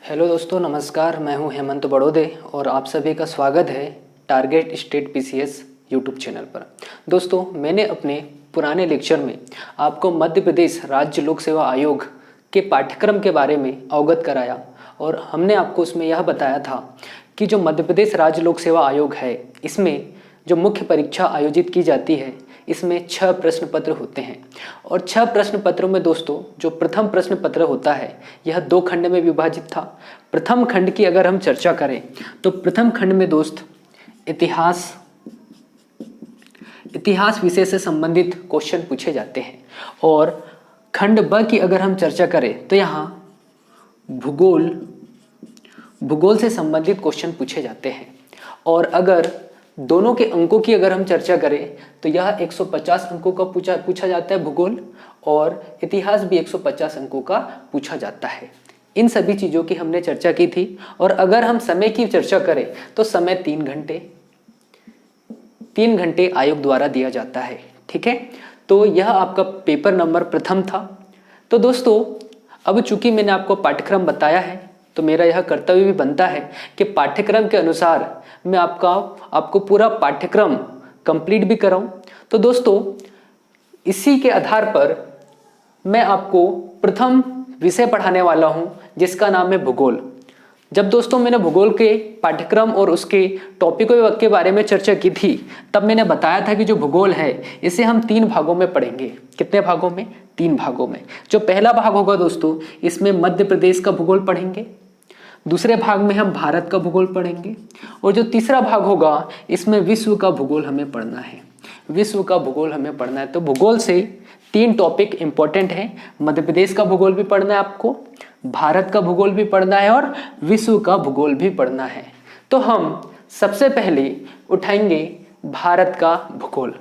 Hello दोस्तों, नमस्कार। मैं हूं हेमंत बड़ोदे और आप सभी का स्वागत है target state PCS YouTube channel पर। दोस्तों, मैंने अपने पुराने लेक्चर में आपको मध्य प्रदेश राज्य लोक सेवा आयोग के पाठ्यक्रम के बारे में अवगत कराया और हमने आपको उसमें यह बताया था कि जो मध्य प्रदेश राज्य लोक सेवा आयोग है, इसमें जो मुख्य परीक्षा आयोजित की जाती है, इसमें 6 प्रश्न पत्र होते हैं और 6 प्रश्न पत्रों में दोस्तों जो प्रथम प्रश्न पत्र होता है यह 2 खंड में विभाजित था। प्रथम खंड की अगर हम चर्चा करें तो प्रथम खंड में दोस्त इतिहास विषय से संबंधित क्वेश्चन पूछे जाते हैं और खंड ब की अगर हम चर्चा करें तो यहाँ भूगोल से संबंधित क्वेश्चन पूछे जाते हैं। और अगर दोनों के अंकों की अगर हम चर्चा करें तो यह 150 अंकों का पूछा जाता है भूगोल, और इतिहास भी 150 अंकों का पूछा जाता है। इन सभी चीज़ों की हमने चर्चा की थी। और अगर हम समय की चर्चा करें तो समय 3 घंटे आयोग द्वारा दिया जाता है। ठीक है, तो यह आपका पेपर नंबर प्रथम था। तो दोस्तों, अब चूंकि मैंने आपको पाठ्यक्रम बताया है तो मेरा यह कर्तव्य भी बनता है कि पाठ्यक्रम के अनुसार मैं आपको पूरा पाठ्यक्रम कंप्लीट भी कराऊं। तो दोस्तों, इसी के आधार पर मैं आपको प्रथम विषय पढ़ाने वाला हूं जिसका नाम है भूगोल। जब दोस्तों मैंने भूगोल के पाठ्यक्रम और उसके टॉपिकों के बारे में चर्चा की थी, तब मैंने बताया था कि जो भूगोल है इसे हम 3 भागों में पढ़ेंगे। कितने भागों में? 3 भागों में। जो पहला भाग होगा दोस्तों, इसमें मध्य प्रदेश का भूगोल पढ़ेंगे। दूसरे भाग में हम भारत का भूगोल पढ़ेंगे और जो तीसरा भाग होगा इसमें विश्व का भूगोल हमें पढ़ना है। विश्व का भूगोल हमें पढ़ना है। तो भूगोल से 3 टॉपिक इंपॉर्टेंट हैं। मध्य प्रदेश का भूगोल भी पढ़ना है आपको, भारत का भूगोल भी पढ़ना है और विश्व का भूगोल भी पढ़ना है। तो हम सबसे पहले उठाएंगे भारत का भूगोल।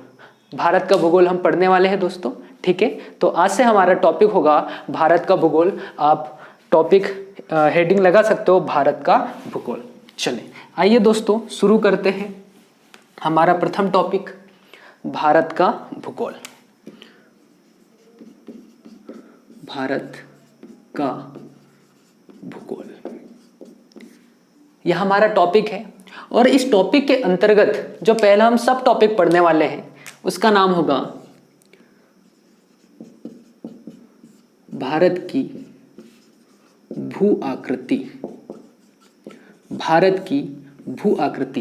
भारत का भूगोल हम पढ़ने वाले हैं दोस्तों। ठीक है, तो आज से हमारा टॉपिक होगा भारत का भूगोल। आप टॉपिक हेडिंग लगा सकते हो, भारत का भूगोल। चलें, आइए दोस्तों शुरू करते हैं हमारा प्रथम टॉपिक, भारत का भूगोल। भारत का भूगोल यह हमारा टॉपिक है और इस टॉपिक के अंतर्गत जो पहला हम सब टॉपिक पढ़ने वाले हैं उसका नाम होगा भारत की भू आकृति। भारत की भू आकृति।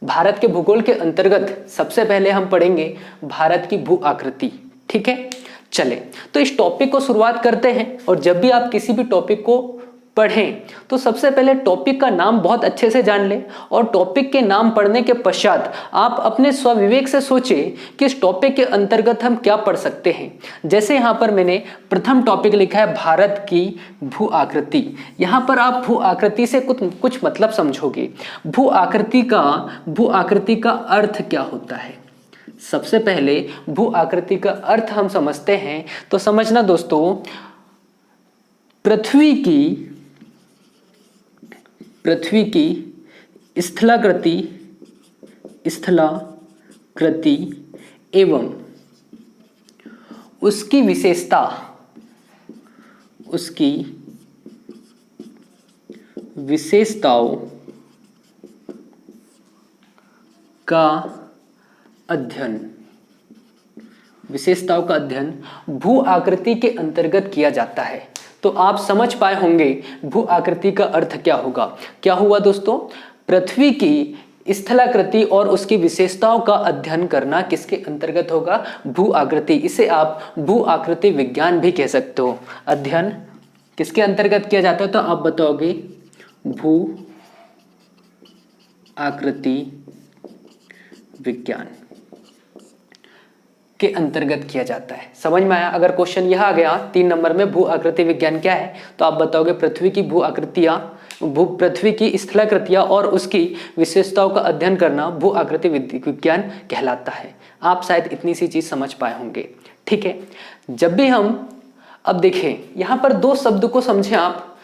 भारत के भूगोल के अंतर्गत सबसे पहले हम पढ़ेंगे भारत की भू आकृति। ठीक है, चले तो इस टॉपिक को शुरुआत करते हैं। और जब भी आप किसी भी टॉपिक को पढ़ें तो सबसे पहले टॉपिक का नाम बहुत अच्छे से जान लें और टॉपिक के नाम पढ़ने के पश्चात आप अपने स्वविवेक से सोचें कि इस टॉपिक के अंतर्गत हम क्या पढ़ सकते हैं। जैसे यहाँ पर मैंने प्रथम टॉपिक लिखा है भारत की भू आकृति। यहाँ पर आप भू आकृति से कुछ मतलब समझोगे। भू आकृति का अर्थ क्या होता है? सबसे पहले भू आकृति का अर्थ हम समझते हैं। तो समझना दोस्तों, पृथ्वी की स्थलाकृति एवं उसकी विशेषताओं का अध्ययन भू आकृति के अंतर्गत किया जाता है। तो आप समझ पाए होंगे भू आकृति का अर्थ क्या होगा। क्या हुआ दोस्तों? पृथ्वी की स्थलाकृति और उसकी विशेषताओं का अध्ययन करना किसके अंतर्गत होगा? भू आकृति। इसे आप भू आकृति विज्ञान भी कह सकते हो। अध्ययन किसके अंतर्गत किया जाता है? तो आप बताओगे भू आकृति विज्ञान के अंतर्गत किया जाता है। समझ में आया? अगर क्वेश्चन यह आ गया 3 नंबर में, भू आकृति विज्ञान क्या है, तो आप बताओगे पृथ्वी की स्थलाकृतियां और उसकी विशेषताओं का अध्ययन करना भू आकृति विज्ञान कहलाता है। आप शायद इतनी सी चीज समझ पाए होंगे। ठीक है, जब भी हम अब देखें यहां पर 2 शब्द को समझें आप,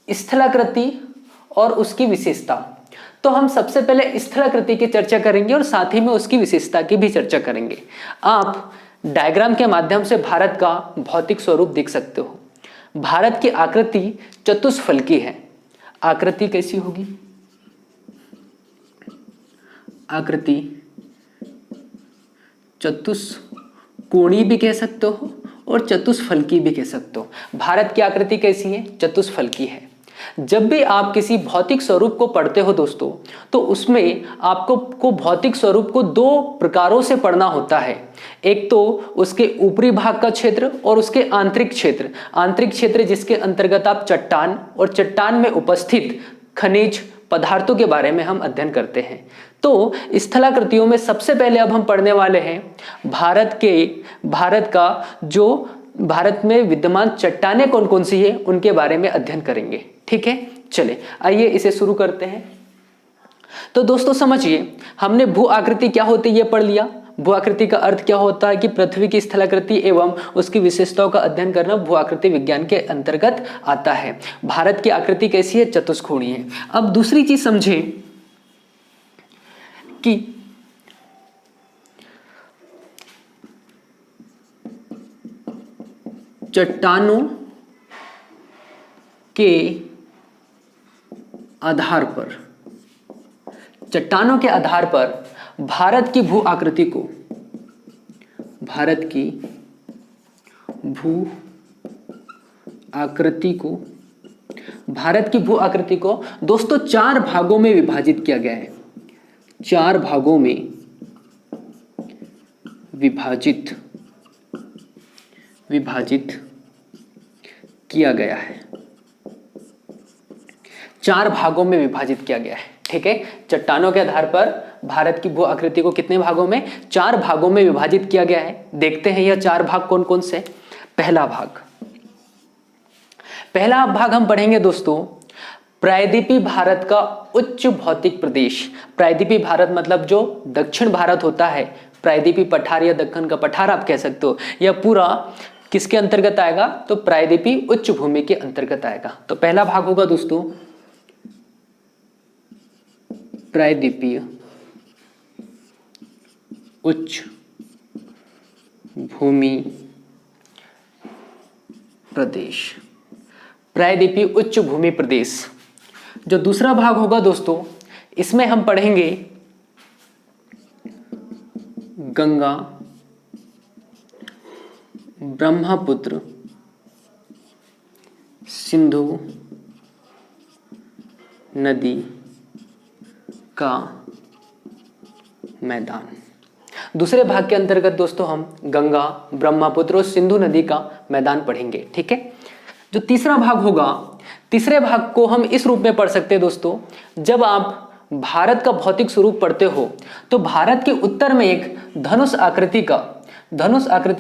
स्थलाकृति और उसकी विशेषता। तो हम सबसे पहले स्थलाकृति की चर्चा करेंगे और साथ ही में उसकी विशेषता की भी चर्चा करेंगे। आप डायग्राम के माध्यम से भारत का भौतिक स्वरूप देख सकते हो। भारत की आकृति चतुष्फलकी है। आकृति कैसी होगी? आकृति चतुष्कोणीय भी कह सकते हो और चतुष्फलकी भी कह सकते हो। भारत की आकृति कैसी है? चतुष्फलकी है। जब भी आप किसी भौतिक स्वरूप को पढ़ते हो दोस्तों, तो उसमें आपको भौतिक स्वरूप को दो प्रकारों से पढ़ना होता है। एक तो उसके ऊपरी भाग का क्षेत्र और उसके आंतरिक क्षेत्र। आंतरिक क्षेत्र जिसके अंतर्गत आप चट्टान और चट्टान में उपस्थित खनिज पदार्थों के बारे में हम अध्ययन करते हैं। तो स्थलाकृतियों में सबसे पहले अब हम पढ़ने वाले हैं भारत में विद्यमान चट्टानें कौन कौन सी है उनके बारे में अध्ययन करेंगे। ठीक है, चले आइए इसे शुरू करते हैं। तो दोस्तों समझिए, हमने भू आकृति क्या होती है ये पढ़ लिया। भू आकृति का अर्थ क्या होता है कि पृथ्वी की स्थलाकृति एवं उसकी विशेषताओं का अध्ययन करना भू आकृति विज्ञान के अंतर्गत आता है। भारत की आकृति कैसी है? चतुष्कोणीय है। अब दूसरी चीज समझे कि चट्टानों के आधार पर भारत की भू आकृति को दोस्तों चार भागों में विभाजित किया गया है। चार भागों में विभाजित किया गया है। चार भागों में विभाजित किया गया है। ठीक है, चट्टानों के आधार पर भारत की भू आकृति को कितने भागों में? चार भागों में विभाजित किया गया है। देखते हैं यह चार भाग कौन कौन से। पहला भाग हम पढ़ेंगे दोस्तों, प्रायद्वीपीय भारत का उच्च भौतिक प्रदेश। प्रायद्वीपीय भारत मतलब जो दक्षिण भारत होता है, प्रायद्वीपीय पठार या दक्कन का पठार आप कह सकते हो, यह पूरा किसके अंतर्गत आएगा? तो प्रायद्वीपीय उच्च भूमि के अंतर्गत आएगा। तो पहला भाग होगा दोस्तों प्रायद्वीपीय उच्च भूमि प्रदेश। प्रायद्वीपीय उच्च भूमि प्रदेश। जो दूसरा भाग होगा दोस्तों, इसमें हम पढ़ेंगे गंगा ब्रह्मपुत्र सिंधु नदी का मैदान। दूसरे भाग के अंतर्गत दोस्तों हम गंगा ब्रह्मपुत्र और सिंधु नदी का मैदान पढ़ेंगे। ठीक है, जो तीसरा भाग होगा, तीसरे भाग को हम इस रूप में पढ़ सकते हैं दोस्तों, जब आप भारत का भौतिक स्वरूप पढ़ते हो तो भारत के उत्तर में एक धनुष आकृति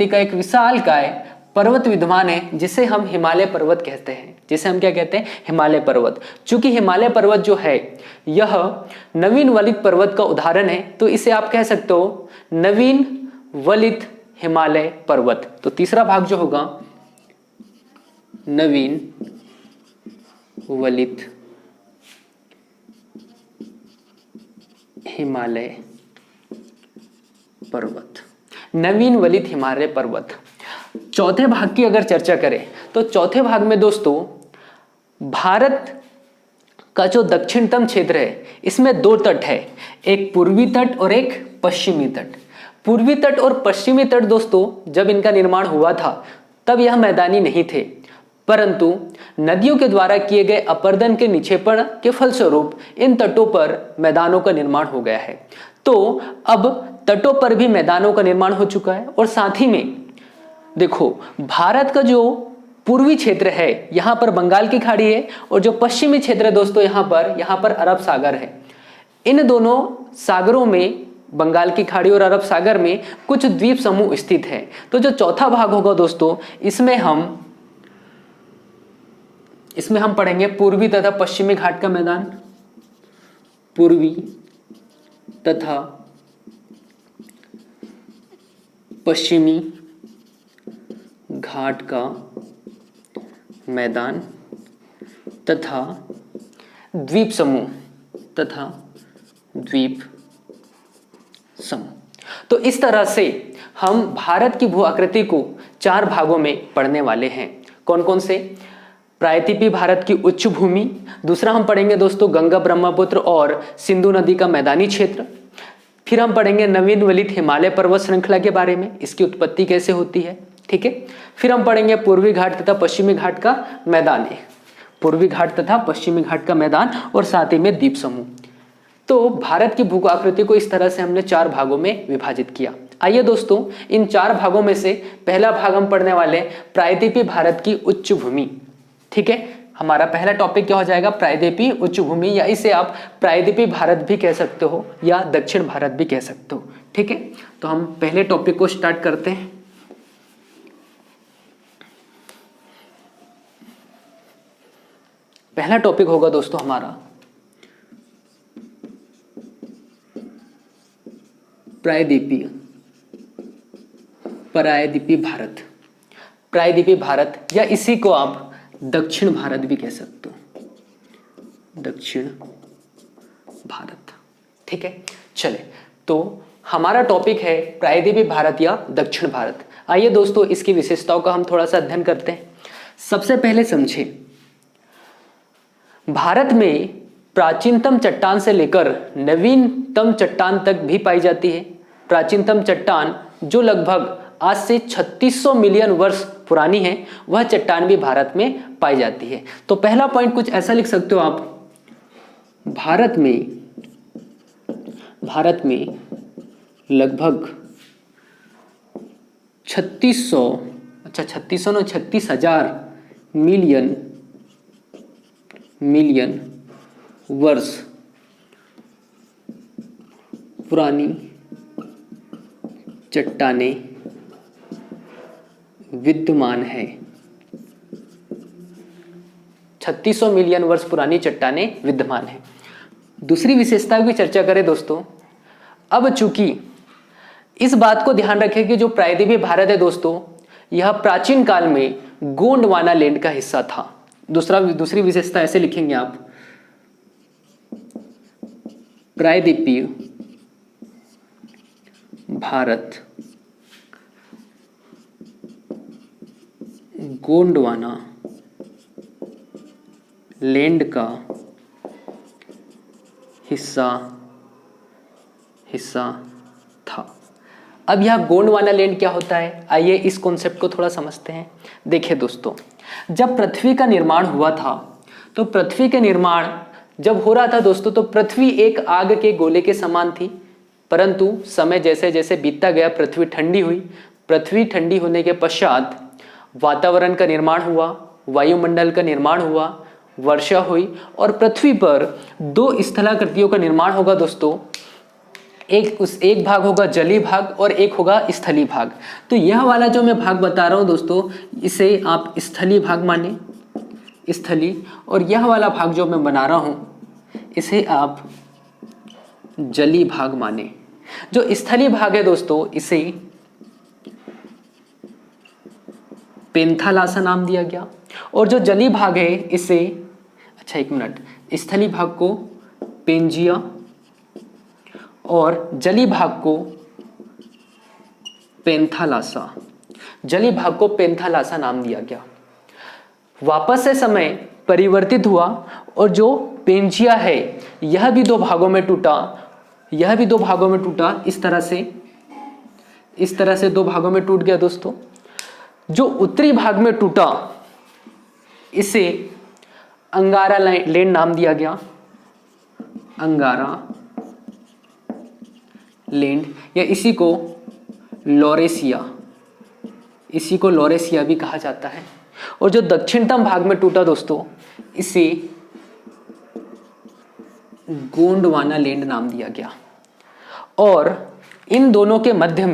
का एक विशालकाय पर्वत विद्यमान है, जिसे हम हिमालय पर्वत कहते हैं। जिसे हम क्या कहते हैं? हिमालय पर्वत। चूंकि हिमालय पर्वत जो है यह नवीन वलित पर्वत का उदाहरण है, तो इसे आप कह सकते हो नवीन वलित हिमालय पर्वत। तो तीसरा भाग जो होगा नवीन वलित हिमालय पर्वत। नवीन वलित हिमालय पर्वत। चौथे भाग की अगर चर्चा करें तो चौथे भाग में दोस्तों भारत का जो दक्षिणतम क्षेत्र है, इसमें दो तट है, एक पूर्वी तट और एक पश्चिमी तट। पूर्वी तट और पश्चिमी तट दोस्तों जब इनका निर्माण हुआ था तब यह मैदानी नहीं थे, परंतु नदियों के द्वारा किए गए अपर्दन के निक्षेपण के फलस्वरूप इन तटों पर मैदानों का निर्माण हो गया है। तो अब तटों पर भी मैदानों का निर्माण हो चुका है। और साथ ही में देखो, भारत का जो पूर्वी क्षेत्र है यहाँ पर बंगाल की खाड़ी है, और जो पश्चिमी क्षेत्र है दोस्तों यहाँ पर अरब सागर है। इन दोनों सागरों में, बंगाल की खाड़ी और अरब सागर में कुछ द्वीप समूह स्थित है। तो जो चौथा भाग होगा दोस्तों, इसमें हम पढ़ेंगे पूर्वी तथा पश्चिमी घाट का मैदान। पूर्वी तथा पश्चिमी घाट का मैदान तथा द्वीप समूह तो इस तरह से हम भारत की भू आकृति को चार भागों में पढ़ने वाले हैं। कौन कौन से? प्रायद्वीपीय भारत की उच्च भूमि, दूसरा हम पढ़ेंगे दोस्तों गंगा ब्रह्मपुत्र और सिंधु नदी का मैदानी क्षेत्र, फिर हम पढ़ेंगे नवीन वलित हिमालय पर्वत श्रृंखला के बारे में, इसकी उत्पत्ति कैसे होती है, ठीक है। फिर हम पढ़ेंगे पूर्वी घाट तथा पश्चिमी घाट का मैदान, पूर्वी घाट तथा पश्चिमी घाट का मैदान और साथ ही में द्वीप समूह। तो भारत की भू आकृति को इस तरह से हमने 4 भागों में विभाजित किया। आइए दोस्तों इन 4 भागों में से पहला भाग हम पढ़ने वाले प्रायद्वीपीय भारत की उच्च भूमि, ठीक है। हमारा पहला टॉपिक क्या हो जाएगा? प्रायद्वीपीय उच्च भूमि, या इसे आप प्रायद्वीपीय भारत भी कह सकते हो या दक्षिण भारत भी कह सकते हो, ठीक है। तो हम पहले टॉपिक को स्टार्ट करते हैं। पहला टॉपिक होगा दोस्तों हमारा प्रायद्वीपीय भारत, प्रायद्वीपीय भारत, या इसी को आप दक्षिण भारत भी कह सकते हो, दक्षिण भारत, ठीक है। चले तो हमारा टॉपिक है प्रायद्वीपीय भारत या दक्षिण भारत। आइए दोस्तों इसकी विशेषताओं का हम थोड़ा सा अध्ययन करते हैं। सबसे पहले समझे, भारत में प्राचीनतम चट्टान से लेकर नवीनतम चट्टान तक भी पाई जाती है। प्राचीनतम चट्टान जो लगभग आज से 3600 मिलियन वर्ष पुरानी है, वह चट्टान भी भारत में पाई जाती है। तो पहला पॉइंट कुछ ऐसा लिख सकते हो आप, भारत में लगभग 36,000 मिलियन वर्ष पुरानी चट्टानें विद्यमान है। 3600 मिलियन वर्ष पुरानी चट्टानें विद्यमान है। दूसरी विशेषताओं की चर्चा करें दोस्तों, अब चूंकि इस बात को ध्यान रखें कि जो प्रायद्वीपीय भारत है दोस्तों, यह प्राचीन काल में गोंडवाना लैंड का हिस्सा था। दूसरी विशेषता ऐसे लिखेंगे आप, प्रायद्वीपीय भारत गोंडवाना लैंड का हिस्सा था। अब यह गोंडवाना लैंड क्या होता है, आइए इस कॉन्सेप्ट को थोड़ा समझते हैं। देखिए दोस्तों, जब पृथ्वी का निर्माण हुआ था, तो पृथ्वी के निर्माण जब हो रहा था दोस्तों, तो पृथ्वी एक आग के गोले के समान थी, परंतु समय जैसे जैसे बीतता गया पृथ्वी ठंडी हुई। पृथ्वी ठंडी होने के पश्चात वातावरण का निर्माण हुआ, वायुमंडल का निर्माण हुआ, वर्षा हुई और पृथ्वी पर 2 स्थलाकृतियों का निर्माण होगा दोस्तों। एक भाग होगा जलीय भाग और एक होगा स्थलीय भाग। तो यह वाला जो मैं भाग बता रहा हूं दोस्तों, इसे आप स्थलीय भाग माने, स्थलीय, और यह वाला भाग जो मैं बना रहा हूं इसे आप जलीय भाग माने। जो स्थलीय भाग है दोस्तों, इसे पेंथालासा नाम दिया गया, और जो जलीय भाग है इसे, अच्छा एक मिनट, स्थलीय भाग को पेंजिया और जलीय भाग को पेंथालासा, जलीय भाग को पेंथालासा नाम दिया गया। वापस से समय परिवर्तित हुआ और जो पेंजिया है यह भी 2 भागों में टूटा, यह भी 2 भागों में टूटा, इस तरह से 2 भागों में टूट गया दोस्तों। जो उत्तरी भाग में टूटा इसे अंगारा लैंड नाम दिया गया, अंगारा लैंड, या इसी को लॉरेशिया भी कहा जाता है। और जो दक्षिणतम भाग में टूटा दोस्तों, इसे गोंडवाना लैंड नाम दिया गया। और इन दोनों के मध्य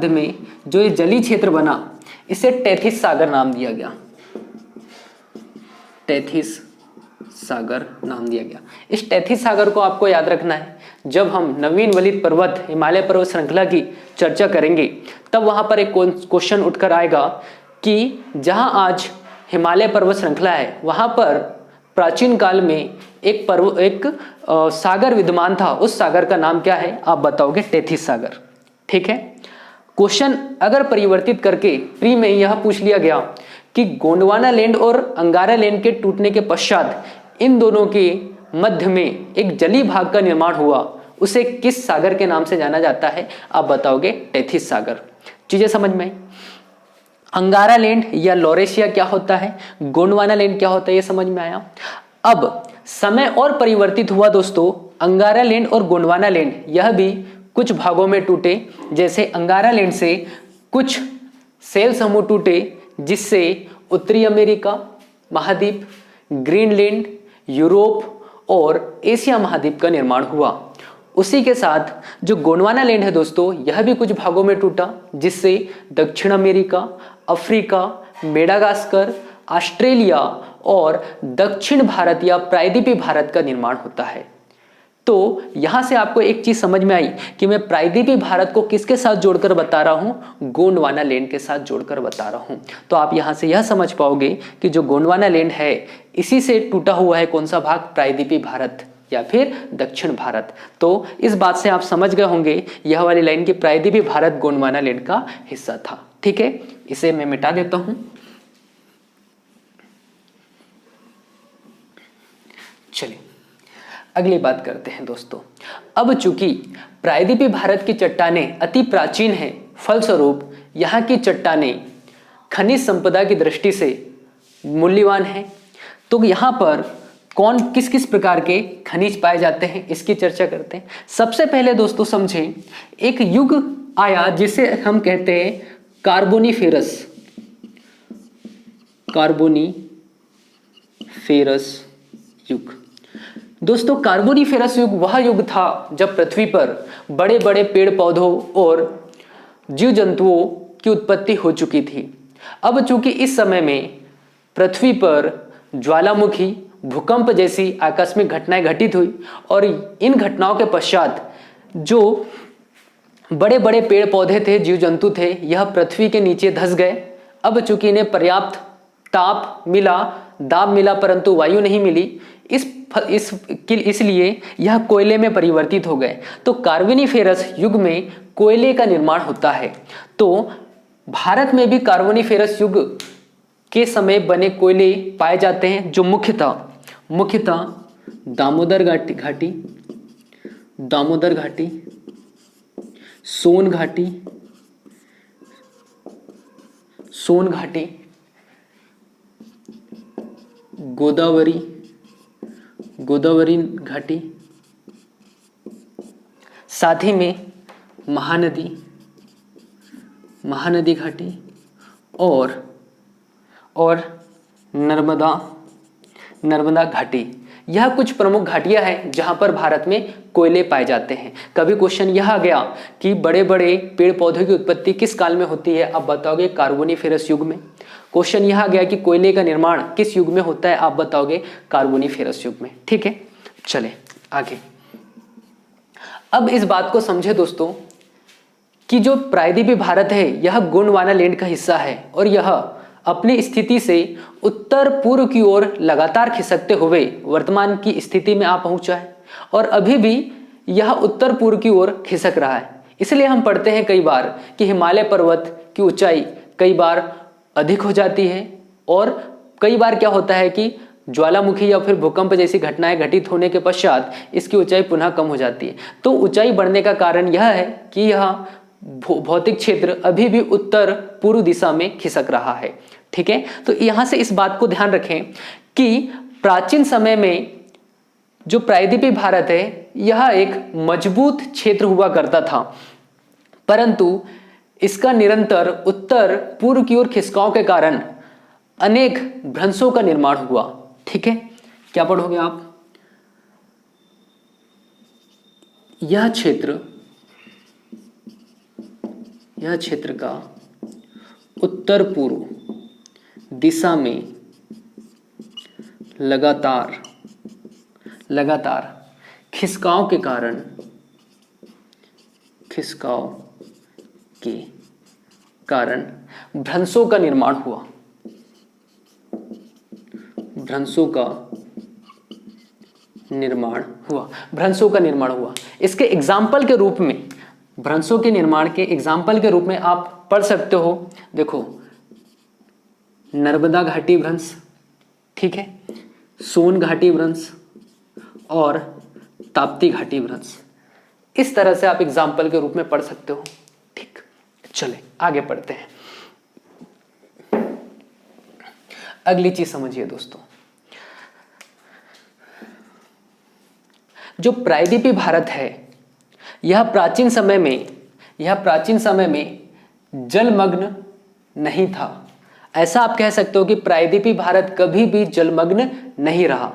में जो ये जलीय क्षेत्र बना, इसे टेथिस सागर नाम दिया गया, टेथिस सागर नाम दिया गया। इस टेथिस सागर को आपको याद रखना है, जब हम नवीन वलित पर्वत हिमालय पर्वत श्रृंखला की चर्चा करेंगे तब वहां पर एक क्वेश्चन उठकर आएगा कि जहां आज हिमालय पर्वत श्रृंखला है, वहां पर प्राचीन काल में एक सागर विद्यमान था, उस सागर का नाम क्या है आप बताओगे, टेथिस सागर, ठीक है। क्वेश्चन अगर परिवर्तित करके प्री में यह पूछ लिया गया कि गोंडवाना लैंड और अंगारा लैंड के टूटने के पश्चात इन दोनों के मध्य में एक जलीय भाग का निर्माण हुआ, उसे किस सागर के नाम से जाना जाता है? आप बताओगे टेथिस सागर। चीजें समझ में आई? अंगारा लैंड या लॉरेशिया क्या होता है, गोंडवाना लैंड क्या होता है, ये समझ में आया। अब समय और परिवर्तित हुआ दोस्तों, अंगारा लैंड और गोंडवाना लैंड यह भी कुछ भागों में टूटे। जैसे अंगारा लैंड से कुछ सेल समूह टूटे, जिससे उत्तरी अमेरिका महाद्वीप, ग्रीनलैंड, यूरोप और एशिया महाद्वीप का निर्माण हुआ। उसी के साथ जो गोंडवाना लैंड है दोस्तों, यह भी कुछ भागों में टूटा, जिससे दक्षिण अमेरिका, अफ्रीका, मेडागास्कर, ऑस्ट्रेलिया और दक्षिण भारत या प्रायद्वीपीय भारत का निर्माण होता है। तो यहां से आपको एक चीज समझ में आई कि मैं प्रायद्वीपीय भारत को किसके साथ जोड़कर बता रहा हूं, गोंडवाना लैंड के साथ जोड़कर बता रहा हूं। तो आप यहां से यह समझ पाओगे कि जो गोंडवाना लैंड है, इसी से टूटा हुआ है कौन सा भाग, प्रायद्वीपीय भारत या फिर दक्षिण भारत। तो इस बात से आप समझ गए होंगे यह वाली लाइन की प्रायद्वीपीय भारत गोंडवाना लैंड का हिस्सा था। ठीक है, इसे मैं मिटा देता हूं। चलिए अगली बात करते हैं दोस्तों। अब चूंकि प्रायद्वीपीय भारत की चट्टानें अति प्राचीन हैं, फलस्वरूप यहाँ की चट्टानें खनिज संपदा की दृष्टि से मूल्यवान हैं। तो यहाँ पर कौन किस किस प्रकार के खनिज पाए जाते हैं, इसकी चर्चा करते हैं। सबसे पहले दोस्तों समझें, एक युग आया जिसे हम कहते हैं कार्बोनिफेरस, कार्बोनिफेरस युग। दोस्तों कार्बोनिफेरस युग वह युग था जब पृथ्वी पर बड़े बड़े पेड़ पौधों और जीव जंतुओं की उत्पत्ति हो चुकी थी। अब चूंकि इस समय में पृथ्वी पर ज्वालामुखी, भूकंप जैसी आकस्मिक घटनाएं घटित हुई और इन घटनाओं के पश्चात जो बड़े बड़े पेड़ पौधे थे, जीव जंतु थे, यह पृथ्वी के नीचे धंस गए। अब चूंकि इन्हें पर्याप्त ताप मिला, दाब मिला, परंतु वायु नहीं मिली, इसलिए यह कोयले में परिवर्तित हो गए। तो कार्बोनिफेरस युग में कोयले का निर्माण होता है। तो भारत में भी कार्बोनिफेरस युग के समय बने कोयले पाए जाते हैं, जो मुख्यतः दामोदर घाटी, सोन घाटी, गोदावरी घाटी, साथ ही में महानदी घाटी और नर्मदा घाटी। यह कुछ प्रमुख घाटियां हैं जहां पर भारत में कोयले पाए जाते हैं। कभी क्वेश्चन यह आ गया कि बड़े बड़े पेड़ पौधों की उत्पत्ति किस काल में होती है, आप बताओगे कार्बोनिफेरस युग में। क्वेश्चन यह आ गया कि कोयले का निर्माण किस युग में होता है, आप बताओगे कार्बोनिफेरस युग में। ठीक है, चले आगे। अब इस बात को समझे दोस्तों कि जो प्रायद्वीपीय भारत है यह गोंडवाना लैंड का हिस्सा है और यह अपनी स्थिति से उत्तर पूर्व की ओर लगातार खिसकते हुए वर्तमान की स्थिति में आ पहुंचा है और अभी भी यह उत्तर पूर्व की ओर खिसक रहा है। इसलिए हम पढ़ते हैं कई बार कि हिमालय पर्वत की ऊंचाई कई बार अधिक हो जाती है और कई बार क्या होता है कि ज्वालामुखी या फिर भूकंप जैसी घटनाएं घटित होने के पश्चात इसकी ऊंचाई पुनः कम हो जाती है। तो ऊंचाई बढ़ने का कारण यह है कि यह भौतिक क्षेत्र अभी भी उत्तर पूर्व दिशा में खिसक रहा है। ठीक है, तो यहां से इस बात को ध्यान रखें कि प्राचीन समय में जो प्रायद्वीपीय भारत है यह एक मजबूत क्षेत्र हुआ करता था, परंतु इसका निरंतर उत्तर पूर्व की ओर खिसकाव के कारण अनेक भ्रंशों का निर्माण हुआ। ठीक है, क्या पढ़ोगे आप, यह क्षेत्र का उत्तर पूर्व दिशा में लगातार खिसकाव के कारण भ्रंशों का निर्माण हुआ। इसके एग्जाम्पल के रूप में भ्रंशों के निर्माण के एग्जाम्पल के रूप में आप पढ़ सकते हो। देखो, नर्मदा घाटी भ्रंश, ठीक है, सोन घाटी भ्रंश और ताप्ती घाटी भ्रंश। इस तरह से आप एग्जाम्पल के रूप में पढ़ सकते हो। ठीक, चले आगे पढ़ते हैं। अगली चीज समझिए दोस्तों, जो प्रायद्वीपीय भारत है यह प्राचीन समय में जलमग्न नहीं था। ऐसा आप कह सकते हो कि प्रायद्वीपीय भारत कभी भी जलमग्न नहीं रहा।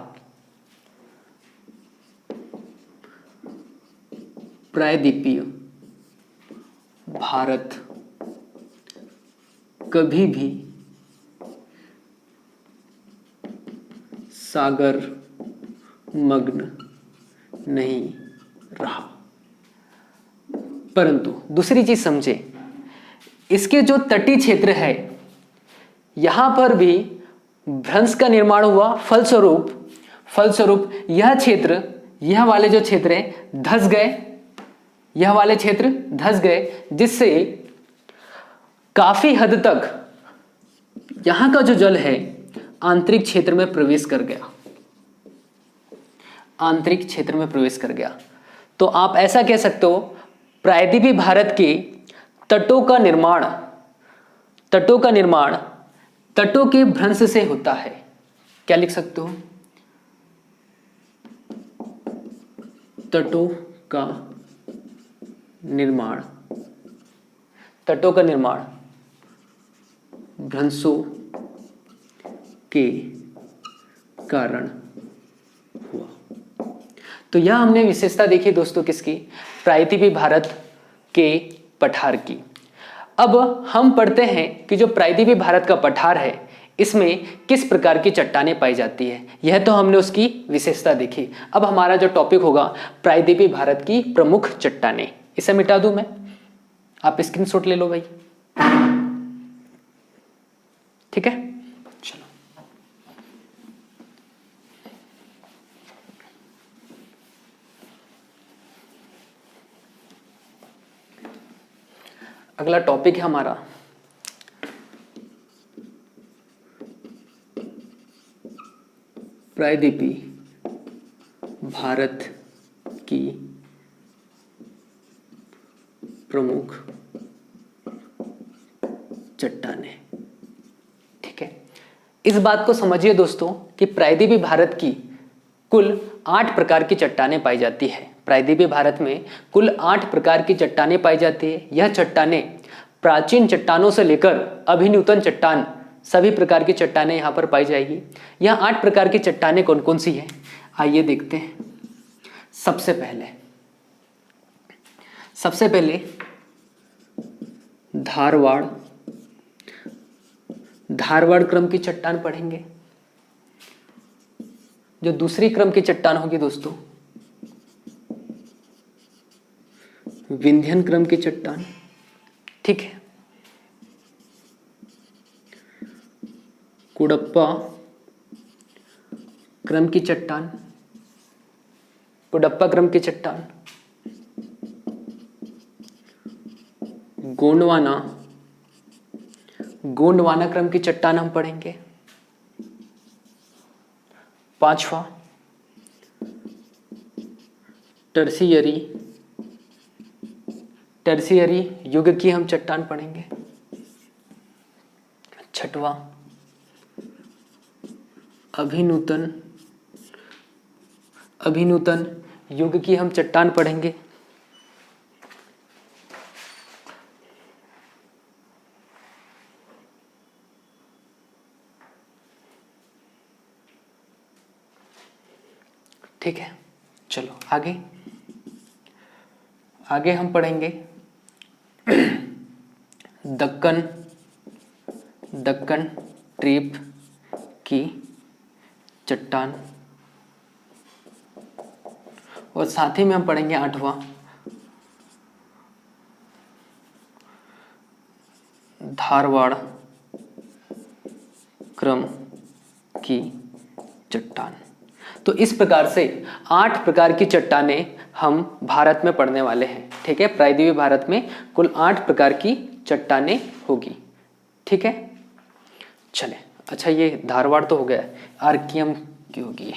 प्रायद्वीपीय भारत कभी भी सागर मग्न नहीं रहा। परंतु दूसरी चीज समझे, इसके जो तटीय क्षेत्र है यहां पर भी भ्रंश का निर्माण हुआ। फलस्वरूप यह क्षेत्र, यह वाले जो क्षेत्र है धंस गए, यह वाले क्षेत्र धंस गए, जिससे काफी हद तक यहां का जो जल है आंतरिक क्षेत्र में प्रवेश कर गया, आंतरिक क्षेत्र में प्रवेश कर गया। तो आप ऐसा कह सकते हो प्रायद्वीपीय भारत के तटों का निर्माण तटों के भ्रंश से होता है। क्या लिख सकते हो? तटों का निर्माण भ्रंशों के कारण हुआ। तो यह हमने विशेषता देखी दोस्तों किसकी? प्रायद्वीपीय भारत के पठार की। अब हम पढ़ते हैं कि जो प्रायद्वीपीय भारत का पठार है इसमें किस प्रकार की चट्टानें पाई जाती है। यह तो हमने उसकी विशेषता देखी। अब हमारा जो टॉपिक होगा प्रायद्वीपीय भारत की प्रमुख चट्टानें। इसे मिटा दूं मैं, आप स्क्रीनशॉट ले लो भाई। ठीक है, चलो अगला टॉपिक है हमारा प्रायद्वीपीय भारत की प्रमुख चट्टानें। ठीक है, इस बात को समझिए दोस्तों कि प्रायद्वीपीय भारत की कुल 8 प्रकार की चट्टानें पाई जाती है। प्रायद्वीपीय भारत में कुल 8 प्रकार की चट्टानें पाई जाती है। यह चट्टानें प्राचीन चट्टानों से लेकर अभिनूतन चट्टान, सभी प्रकार की चट्टानें यहां पर पाई जाएगी। यह 8 प्रकार की चट्टानें कौन कौन सी हैं, आइए देखते हैं। सबसे पहले धारवाड़ क्रम की चट्टान पढ़ेंगे। जो दूसरी क्रम की चट्टान होगी दोस्तों विंध्यन क्रम की चट्टान। ठीक है, कुडप्पा क्रम की चट्टान, गोंडवाना क्रम की चट्टान हम पढ़ेंगे। 5वां टर्सियरी युग की हम चट्टान पढ़ेंगे। 6वां अभिनूतन युग की हम चट्टान पढ़ेंगे। ठीक है, चलो आगे हम पढ़ेंगे दक्कन ट्रेप की चट्टान, और साथ ही में हम पढ़ेंगे 8वां धारवाड़ क्रम की चट्टान। तो इस प्रकार से 8 प्रकार की चट्टानें हम भारत में पढ़ने वाले हैं। ठीक है, प्रायद्वीपीय भारत में कुल 8 प्रकार की चट्टानें होगी। ठीक है, चले। अच्छा, ये धारवाड़ तो हो गया। आर्कियम की होगी,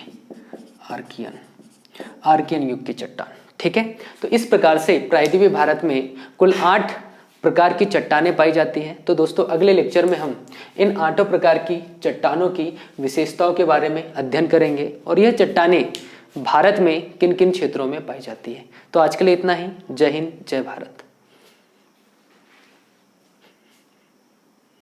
आर्कियन युग की चट्टान। ठीक है, तो इस प्रकार से प्रायद्वीपीय भारत में कुल 8 प्रकार की चट्टानें पाई जाती हैं। तो दोस्तों, अगले लेक्चर में हम इन 8 प्रकार की चट्टानों की विशेषताओं के बारे में अध्ययन करेंगे और यह चट्टानें भारत में किन किन क्षेत्रों में पाई जाती है। तो आज के लिए इतना ही। जय हिंद, जय भारत।